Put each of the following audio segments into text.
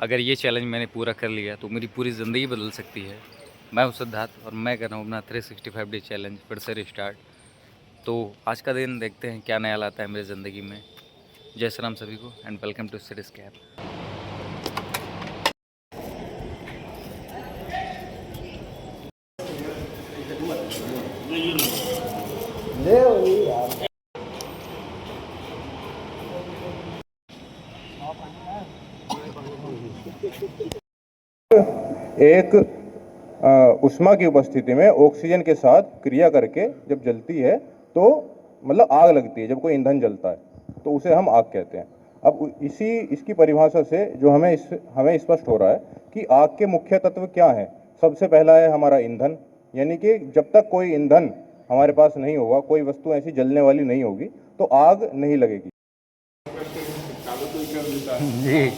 अगर ये चैलेंज मैंने पूरा कर लिया तो मेरी पूरी ज़िंदगी बदल सकती है। मैं हूं सिद्धार्थ और मैं कर रहा हूँ अपना 365 डे चैलेंज फिर से रिस्टार्ट। तो आज का दिन देखते हैं क्या नया लाता है मेरी ज़िंदगी में। जय श्री राम सभी को and welcome to cities cab. एक ऊष्मा की उपस्थिति में ऑक्सीजन के साथ क्रिया करके जब जलती है तो मतलब आग लगती है। जब कोई ईंधन जलता है तो उसे हम आग कहते हैं। अब इसकी परिभाषा से जो हमें स्पष्ट हो रहा है कि आग के मुख्य तत्व क्या हैं। सबसे पहला है हमारा ईंधन, यानी कि जब तक कोई ईंधन हमारे पास नहीं होगा, कोई वस्तु ऐसी जलने वाली नहीं होगी तो आग नहीं लगेगी। जी।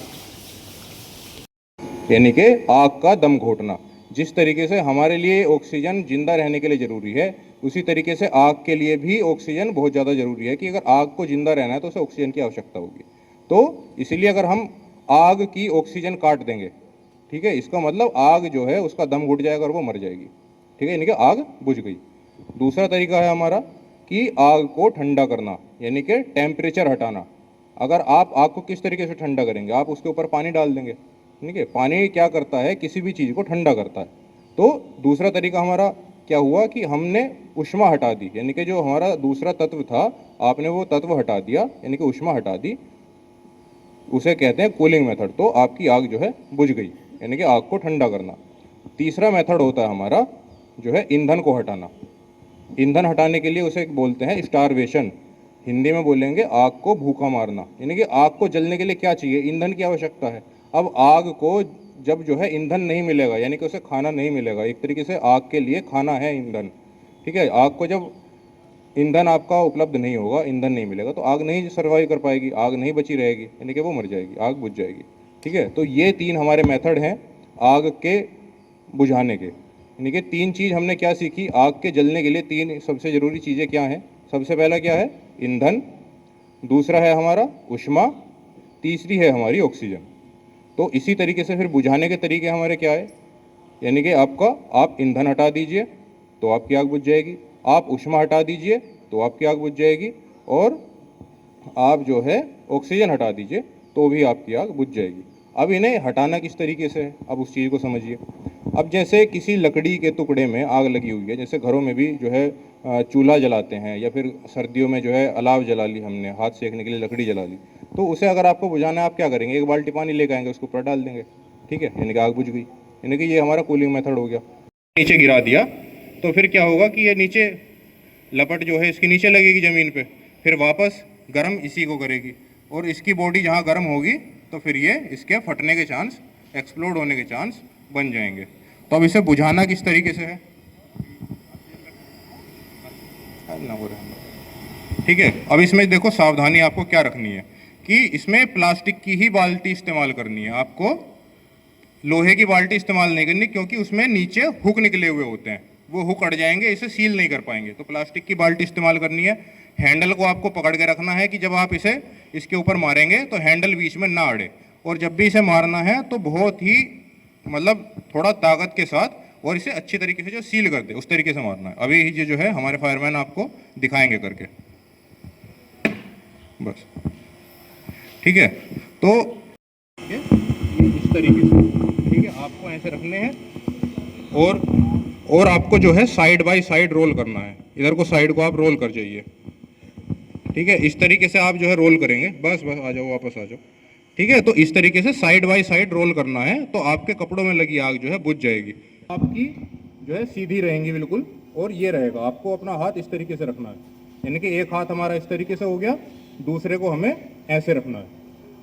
यानी कि आग का दम घोटना। जिस तरीके से हमारे लिए ऑक्सीजन जिंदा रहने के लिए ज़रूरी है, उसी तरीके से आग के लिए भी ऑक्सीजन बहुत ज़्यादा ज़रूरी है कि अगर आग को जिंदा रहना है तो उसे ऑक्सीजन की आवश्यकता होगी। तो इसीलिए अगर हम आग की ऑक्सीजन काट देंगे, ठीक है, इसका मतलब आग जो है उसका दम घुट जाएगा और वो मर जाएगी। ठीक है, यानी कि आग बुझ गई। दूसरा तरीका है हमारा कि आग को ठंडा करना, यानी कि टेम्परेचर हटाना। अगर आप आग को किस तरीके से ठंडा करेंगे, आप उसके ऊपर पानी डाल देंगे। ठीक है, पानी क्या करता है, किसी भी चीज़ को ठंडा करता है। तो दूसरा तरीका हमारा क्या हुआ कि हमने ऊष्मा हटा दी, यानी कि जो हमारा दूसरा तत्व था आपने वो तत्व हटा दिया, यानी कि ऊष्मा हटा दी। उसे कहते हैं कूलिंग मेथड। तो आपकी आग जो है बुझ गई, यानी कि आग को ठंडा करना। तीसरा मेथड होता है हमारा जो है ईंधन को हटाना। ईंधन हटाने के लिए उसे बोलते हैं स्टारवेशन। हिंदी में बोलेंगे आग को भूखा मारना। यानी कि आग को जलने के लिए क्या चाहिए, ईंधन की आवश्यकता है। अब आग को जब जो है ईंधन नहीं मिलेगा, यानी कि उसे खाना नहीं मिलेगा, एक तरीके से आग के लिए खाना है ईंधन। ठीक है, आग को जब ईंधन आपका उपलब्ध नहीं होगा, ईंधन नहीं मिलेगा तो आग नहीं सर्वाइव कर पाएगी, आग नहीं बची रहेगी, यानी कि वो मर जाएगी, आग बुझ जाएगी। ठीक है, तो ये तीन हमारे मेथड हैं आग के बुझाने के। यानी कि तीन चीज़ हमने क्या सीखी, आग के जलने के लिए तीन सबसे ज़रूरी चीज़ें क्या हैं। सबसे पहला क्या है, ईंधन। दूसरा है हमारा ऊष्मा। तीसरी है हमारी ऑक्सीजन। तो इसी तरीके से फिर बुझाने के तरीके हमारे क्या है, यानी कि आप ईंधन हटा दीजिए तो आपकी आग बुझ जाएगी, आप ऊष्मा हटा दीजिए तो आपकी आग बुझ जाएगी, और आप जो है ऑक्सीजन हटा दीजिए तो भी आपकी आग बुझ जाएगी। अब इन्हें हटाना किस तरीके से है, अब उस चीज़ को समझिए। अब जैसे किसी लकड़ी के टुकड़े में आग लगी हुई है, जैसे घरों में भी जो है चूल्हा जलाते हैं, या फिर सर्दियों में जो है अलाव जला ली हमने, हाथ सेकने के लिए लकड़ी जला ली। तो उसे अगर आपको बुझाना है, आप क्या करेंगे, एक बाल्टी पानी लेकर आएंगे, उसके ऊपर डाल देंगे। ठीक है, यानी कि आग बुझ गई। यानी कि ये हमारा कूलिंग मेथड हो गया। नीचे गिरा दिया तो फिर क्या होगा कि ये नीचे लपट जो है इसके नीचे लगेगी ज़मीन पे, फिर वापस गर्म इसी को करेगी, और इसकी बॉडी जहाँ गर्म होगी तो फिर ये इसके फटने के चांस, एक्सप्लोड होने के चांस बन जाएंगे। तो अब इसे बुझाना किस तरीके से है, ठीक है। अब इसमें देखो सावधानी आपको क्या रखनी है कि इसमें प्लास्टिक की ही बाल्टी इस्तेमाल करनी है, आपको लोहे की बाल्टी इस्तेमाल नहीं करनी, क्योंकि उसमें नीचे हुक निकले हुए होते हैं, वो हुक अड़ जाएंगे, इसे सील नहीं कर पाएंगे। तो प्लास्टिक की बाल्टी इस्तेमाल करनी है। हैंडल को आपको पकड़ के रखना है कि जब आप इसे इसके ऊपर मारेंगे तो हैंडल बीच में ना अड़े, और जब भी इसे मारना है तो बहुत ही मतलब थोड़ा ताकत के साथ, और इसे अच्छी तरीके से जो सील कर दे उस तरीके से मारना है। अभी ये जो है हमारे फायरमैन आपको दिखाएंगे करके, बस। ठीक है, तो ये इस तरीके से, ठीक है, आपको ऐसे रखने हैं, और आपको जो है साइड बाय साइड रोल करना है। इधर को साइड को आप रोल कर जाइए। ठीक है, इस तरीके से आप जो है रोल करेंगे, बस बस आ जाओ, वापस आ जाओ। ठीक है, तो इस तरीके से साइड बाय साइड रोल करना है, तो आपके कपड़ों में लगी आग जो है बुझ जाएगी, आपकी जो है सीधी रहेंगी बिल्कुल। और ये रहेगा, आपको अपना हाथ इस तरीके से रखना है, यानी कि एक हाथ हमारा इस तरीके से हो गया, दूसरे को हमें ऐसे रखना है,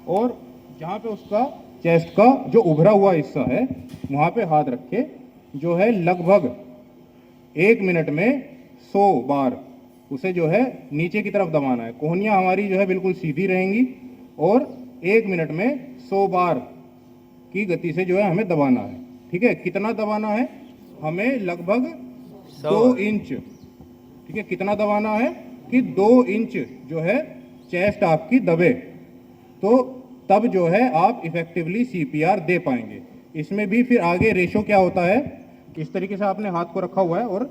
और जहाँ पे उसका चेस्ट का जो उभरा हुआ हिस्सा है वहाँ पे हाथ रखे, जो है लगभग 1 मिनट में 100 बार उसे जो है नीचे की तरफ दबाना है। कोहनियाँ हमारी जो है बिल्कुल सीधी रहेंगी, और 1 मिनट में 100 बार की गति से जो है हमें दबाना है। ठीक है, कितना दबाना है, हमें लगभग 2 इंच। ठीक है, कितना दबाना है कि 2 इंच जो है चेस्ट आपकी दबे। तो तब जो है आप इफेक्टिवली सीपीआर दे पाएंगे। इसमें भी फिर आगे रेशो क्या होता है, इस तरीके से आपने हाथ को रखा हुआ है और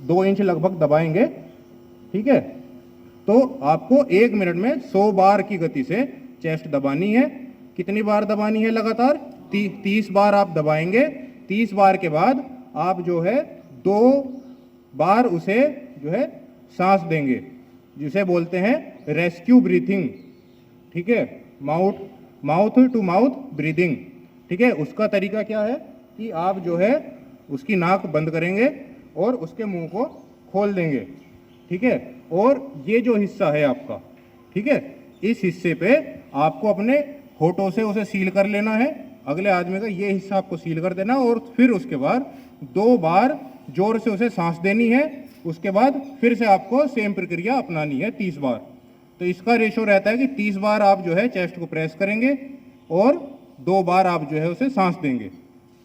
2 इंच लगभग दबाएंगे, ठीक है। तो आपको 1 मिनट में 100 बार की गति से चेस्ट दबानी है। कितनी बार दबानी है लगातार? 30 बार आप दबाएंगे। 30 बार के बाद आप जो है 2 बार उसे जो है सांस देंगे, जिसे बोलते हैं रेस्क्यू ब्रीथिंग, ठीक है, माउथ टू माउथ ब्रीदिंग, ठीक है। उसका तरीका क्या है कि आप जो है उसकी नाक बंद करेंगे और उसके मुंह को खोल देंगे, ठीक है। और ये जो हिस्सा है आपका, ठीक है, इस हिस्से पे आपको अपने होठों से उसे सील कर लेना है। अगले आदमी का ये हिस्सा आपको सील कर देना और फिर उसके बाद 2 बार जोर से उसे सांस देनी है। उसके बाद फिर से आपको सेम प्रक्रिया अपनानी है 30 बार। तो इसका रेशो रहता है कि 30 बार आप जो है चेस्ट को प्रेस करेंगे और 2 बार आप जो है उसे सांस देंगे,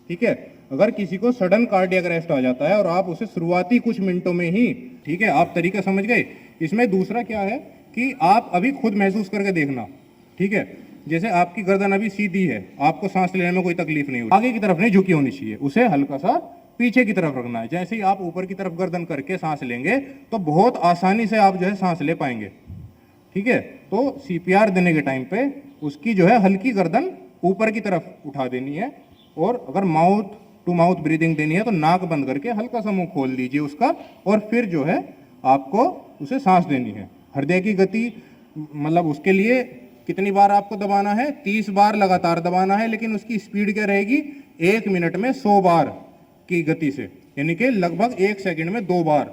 ठीक है। अगर किसी को सडन कार्डियक अरेस्ट आ जाता है और आप उसे शुरुआती कुछ मिनटों में ही, ठीक है, आप तरीका समझ गए। इसमें दूसरा क्या है कि आप अभी खुद महसूस करके देखना, ठीक है। जैसे आपकी गर्दन अभी सीधी है, आपको सांस लेने में कोई तकलीफ नहीं होगी, आगे की तरफ नहीं झुकी होनी चाहिए, उसे हल्का सा पीछे की तरफ रखना है। जैसे ही आप ऊपर की तरफ गर्दन करके सांस लेंगे तो बहुत आसानी से आप जो है सांस ले पाएंगे, ठीक है। तो सीपीआर देने के टाइम पे उसकी जो है हल्की गर्दन ऊपर की तरफ उठा देनी है और अगर माउथ टू माउथ ब्रीदिंग देनी है तो नाक बंद करके हल्का सा मुंह खोल दीजिए उसका और फिर जो है आपको उसे सांस देनी है। हृदय की गति मतलब उसके लिए कितनी बार आपको दबाना है? 30 बार लगातार दबाना है, लेकिन उसकी स्पीड क्या रहेगी? 1 मिनट में 100 बार की गति से, यानी कि लगभग 1 सेकंड में 2 बार।